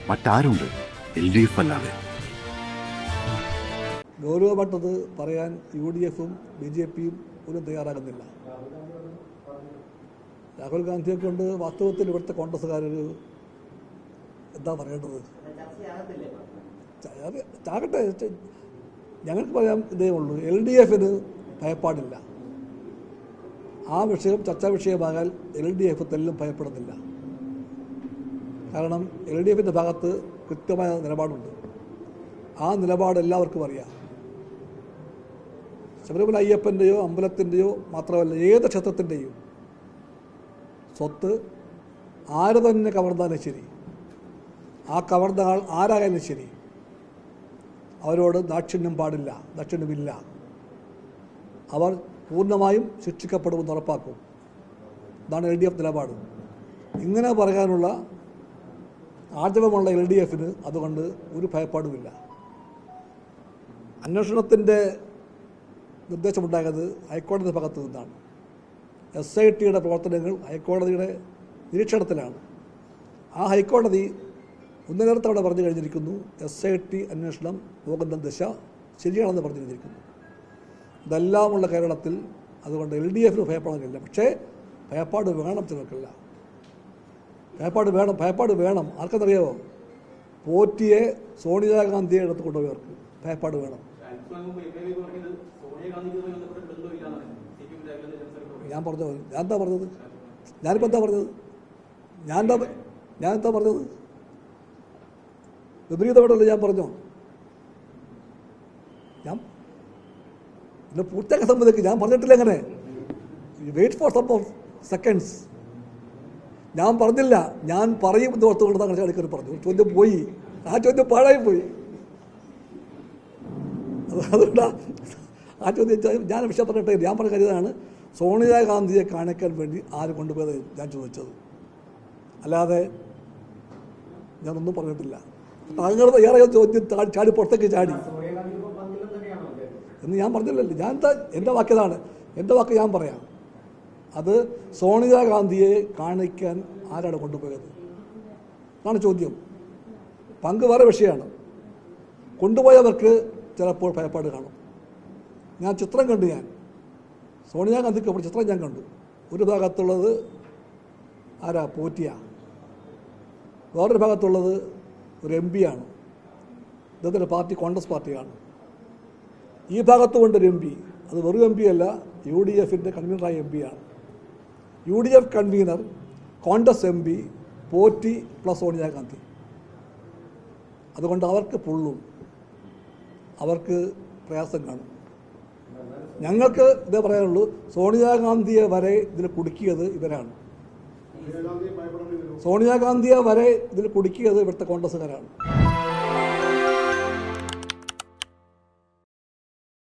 മറ്റാരുണ്ട് LDF അല്ലാതെ? ഗൗരവപ്പെട്ടത് പറയാൻ UDF-ഉം BJP-യും പോലും തയ്യാറാകുന്നില്ല. രാഹുൽ ഗാന്ധിയെ കൊണ്ട് വാസ്തവത്തിൽ ഇവിടുത്തെ കോൺഗ്രസ്സുകാരൊരു എന്താ പറയേണ്ടത്? ചാകട്ടെ, ഞങ്ങൾക്ക് പറയാൻ ഇതേ ഉള്ളൂ. LDF-ന് ഭയപ്പാടില്ല. ആ വിഷയം ചർച്ചാ വിഷയമാകാൻ LDF തെല്ലും ഭയപ്പെടുന്നില്ല. കാരണം LDF-ൻ്റെ ഭാഗത്ത് കൃത്യമായ നിലപാടുണ്ട്. ആ നിലപാട് എല്ലാവർക്കും അറിയാം. ശബരിമല അയ്യപ്പൻ്റെയോ അമ്പലത്തിൻ്റെയോ മാത്രമല്ല, ഏത് ക്ഷേത്രത്തിൻ്റെയും സ്വത്ത് ആര് തന്നെ കവർന്നാലും ശരി, ആ കവർന്ന ആൾ ആരായാലും ശരി, അവരോട് ദാക്ഷിണ്യമില്ല. അവർ പൂർണ്ണമായും ശിക്ഷിക്കപ്പെടുമെന്ന് ഉറപ്പാക്കും. ഇതാണ് LDF നിലപാട്. ഇങ്ങനെ പറയാനുള്ള ആർജവമുള്ള LDF-ന് അതുകൊണ്ട് ഒരു ഭയപ്പാടുമില്ല. അന്വേഷണത്തിൻ്റെ നിർദ്ദേശമുണ്ടായത് ഹൈക്കോടതിയുടെ ഭാഗത്തു നിന്നാണ്. SIT-യുടെ പ്രവർത്തനങ്ങൾ ഹൈക്കോടതിയുടെ നിരീക്ഷണത്തിലാണ്. ആ ഹൈക്കോടതി ഒന്നിലേറെ തവണ പറഞ്ഞു കഴിഞ്ഞിരിക്കുന്നു SIT അന്വേഷണം പോകുന്ന ദിശ ശരിയാണെന്ന് പറഞ്ഞു കഴിഞ്ഞിരിക്കുന്നു. ഇതെല്ലാമുള്ള കേരളത്തിൽ അതുകൊണ്ട് LDF-ന് ഭയപ്പെടാനില്ല. പക്ഷേ ഭയപ്പാട് വേണം ചിലർക്കില്ല. ഭയപ്പാട് വേണം. ആർക്കെന്നറിയാമോ? പോറ്റിയെ സോണിയാഗാന്ധിയെ എടുത്ത് കൊണ്ടുപോയവർക്ക് ഭയപ്പാട് വേണം. ഞാൻ എന്താ പറഞ്ഞത്? ഞാനിപ്പോൾ എന്താ പറഞ്ഞത്? ഞാൻ എന്താ പറഞ്ഞത്? വിപരീതമായിട്ടല്ലേ ഞാൻ പറഞ്ഞോ? ഞാൻ എന്നെ പൂർത്തിയാക്കാൻ സംബന്ധിക്ക് ഞാൻ പറഞ്ഞിട്ടില്ല. എങ്ങനെ wait for some of seconds. ഞാൻ പറഞ്ഞില്ല. ഞാൻ പറയുമെന്ന് ഓർത്തുകൊണ്ട് താങ്കൾ ചാടിക്കറി പറഞ്ഞു. ചോദ്യം പോയി. ആ ചോദ്യം പാഴായിപ്പോയി. അതുകൊണ്ട് ആ ചോദ്യം ഞാൻ വിഷയം പറഞ്ഞിട്ടേ. ഞാൻ പറഞ്ഞ കാര്യമാണ് സോണിയാഗാന്ധിയെ കാണിക്കാൻ വേണ്ടി ആര് കൊണ്ടുപോയത് ഞാൻ ചോദിച്ചത്. അല്ലാതെ ഞാനൊന്നും പറഞ്ഞിട്ടില്ല. താങ്കളുടെ ഏറെ ചോദ്യം ചാടി പുറത്തേക്ക് ചാടി എന്ന് ഞാൻ പറഞ്ഞില്ലല്ലോ. ഞാൻ എൻ്റെ വാക്കിയതാണ്. എൻ്റെ വാക്ക് ഞാൻ പറയാം. അത് സോണിയാഗാന്ധിയെ കാണിക്കാൻ ആരാണ് കൊണ്ടുപോയത് അതാണ് ചോദ്യം. പങ്ക് വേറെ വിഷയമാണ്. കൊണ്ടുപോയവർക്ക് ചിലപ്പോൾ ഭയപ്പാട് കാണും. ഞാൻ ചിത്രം കണ്ടു. സോണിയാഗാന്ധിക്ക് അപ്പോൾ ചിത്രം ഞാൻ കണ്ടു. ഒരു ഭാഗത്തുള്ളത് ആരാ? പോറ്റിയ. വേറൊരു ഭാഗത്തുള്ളത് ഒരു MP ആണ്. ഇദ്ദേഹത്തിൻ്റെ പാർട്ടി കോൺഗ്രസ് പാർട്ടിയാണ്. ഈ ഭാഗത്തുകൊണ്ട് ഒരു MP. അത് വെറും MP അല്ല, UDF-ൻ്റെ കൺവീനറായ MP ആണ്. UDF convener, Congress MP, Potti plus Sonia Gandhi. അതുകൊണ്ട് അവർക്ക് പൊള്ളും, അവർക്ക് പ്രയാസം കാണും. ഞങ്ങൾക്ക് ഇതേ പറയാനുള്ളൂ. സോണിയാഗാന്ധിയെ വരെ ഇതിൽ കുടുക്കിയത് ഇവരാണ്. സോണിയാഗാന്ധിയെ വരെ ഇതിൽ കുടുക്കിയത് ഇവിടുത്തെ കോൺഗ്രസ്സുകാരാണ്.